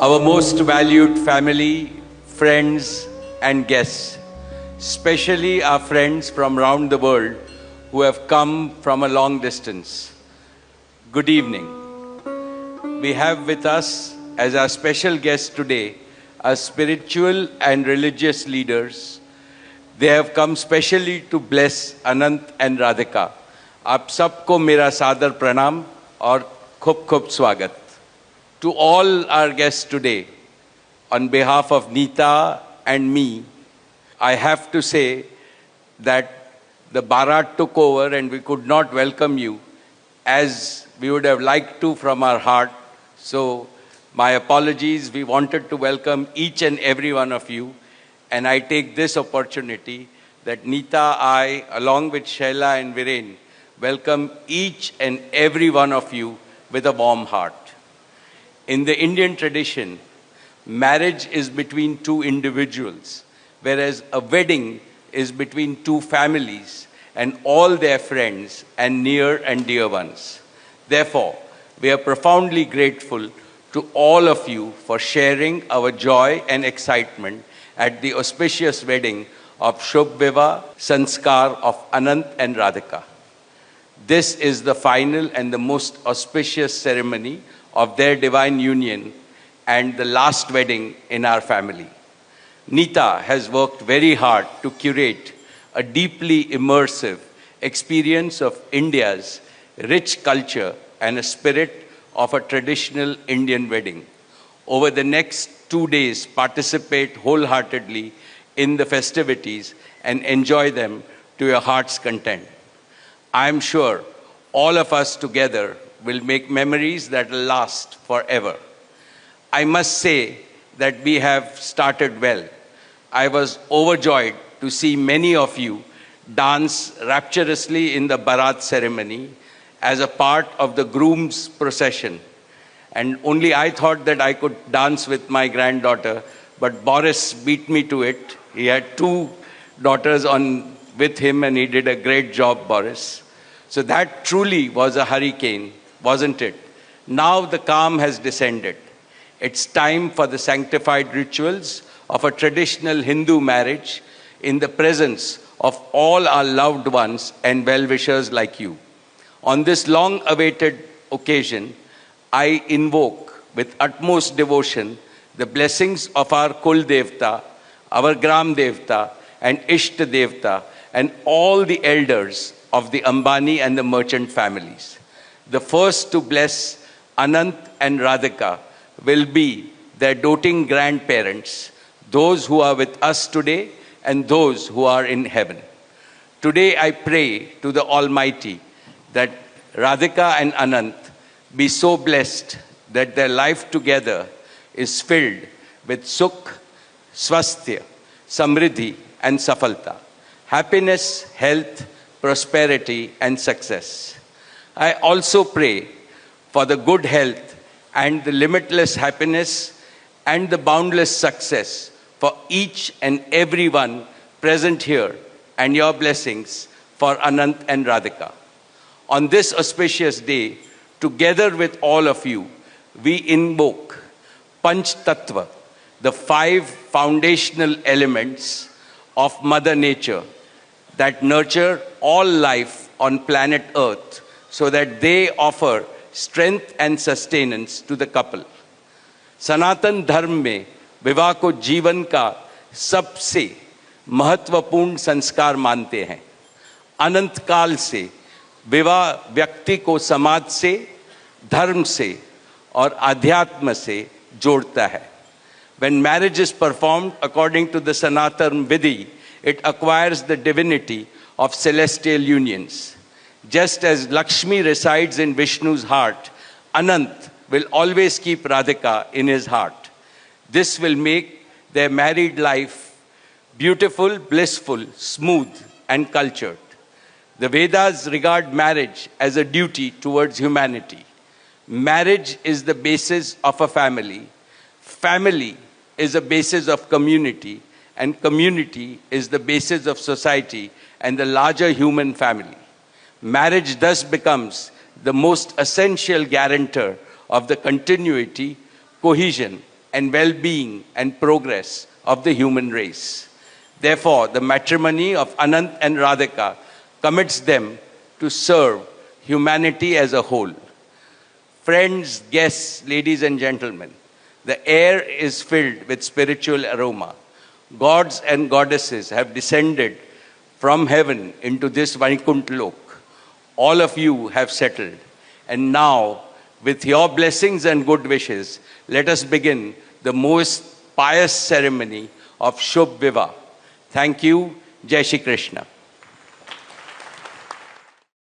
Our most valued family, friends and guests, especially our friends from around the world who have come from a long distance. Good evening. We have with us as our special guests today our spiritual and religious leaders. They have come specially to bless Anant and Radhika. आप सबको मेरा सादर प्रणाम और खूब खूब स्वागत. To all our guests today, on behalf of Neeta and me, I have to say that the Bharat took over and we could not welcome you as we would have liked to from our heart. So my apologies. We wanted to welcome each and every one of you. And I take this opportunity that Neeta, I, along with Shaila and Viren, welcome each and every one of you with a warm heart. In the Indian tradition, marriage is between two individuals, whereas a wedding is between two families and all their friends and near and dear ones. Therefore, we are profoundly grateful to all of you for sharing our joy and excitement at the auspicious wedding of Shubh Vivah Sanskar of Anant and Radhika. This is the final and the most auspicious ceremony of their divine union and the last wedding in our family. Neeta has worked very hard to curate a deeply immersive experience of India's rich culture and a spirit of a traditional Indian wedding. Over the next 2 days, participate wholeheartedly in the festivities and enjoy them to your heart's content. I am sure all of us together will make memories that will last forever. I must say that we have started well. I was overjoyed to see many of you dance rapturously in the Bharat ceremony as a part of the groom's procession. And only I thought that I could dance with my granddaughter, but Boris beat me to it. He had 2 daughters with him and he did a great job, Boris. So that truly was a hurricane, wasn't it? Now the calm has descended. It's time for the sanctified rituals of a traditional Hindu marriage in the presence of all our loved ones and well-wishers like you. On this long-awaited occasion, I invoke with utmost devotion the blessings of our Kul Devta, our Gram Devta and Ishta Devta and all the elders of the Ambani and the merchant families. The first to bless Anant and Radhika will be their doting grandparents, those who are with us today and those who are in heaven. Today I pray to the Almighty that Radhika and Anant be so blessed that their life together is filled with Sukh, Swasthya, Samriddhi and Safalta, happiness, health, prosperity and success. I also pray for the good health and the limitless happiness and the boundless success for each and every one present here and your blessings for Anant and Radhika. On this auspicious day, together with all of you, we invoke Panch Tattva, the 5 foundational elements of Mother Nature that nurture all life on planet Earth so that they offer strength and sustenance to the couple. Sanatan Dharma में विवाह को जीवन का सबसे महत्वपूर्ण संस्कार मानते हैं. अनंत काल से विवाह व्यक्ति को समाज से, धर्म से और अध्यात्म से जोड़ता है. When marriage is performed according to the Sanatan Vidhi, it acquires the divinity of celestial unions. Just as Lakshmi resides in Vishnu's heart, Anant will always keep Radhika in his heart. This will make their married life beautiful, blissful, smooth, and cultured. The Vedas regard marriage as a duty towards humanity. Marriage is the basis of a family. Family is a basis of community, and community is the basis of society and the larger human family. Marriage thus becomes the most essential guarantor of the continuity, cohesion, and well-being and progress of the human race. Therefore, the matrimony of Anant and Radhika commits them to serve humanity as a whole. Friends, guests, ladies and gentlemen, the air is filled with spiritual aroma. Gods and goddesses have descended from heaven into this Vaikuntha Lok. All of you have settled. And now, with your blessings and good wishes, let us begin the most pious ceremony of Shubh Vivah. Thank you. Jai Shri Krishna.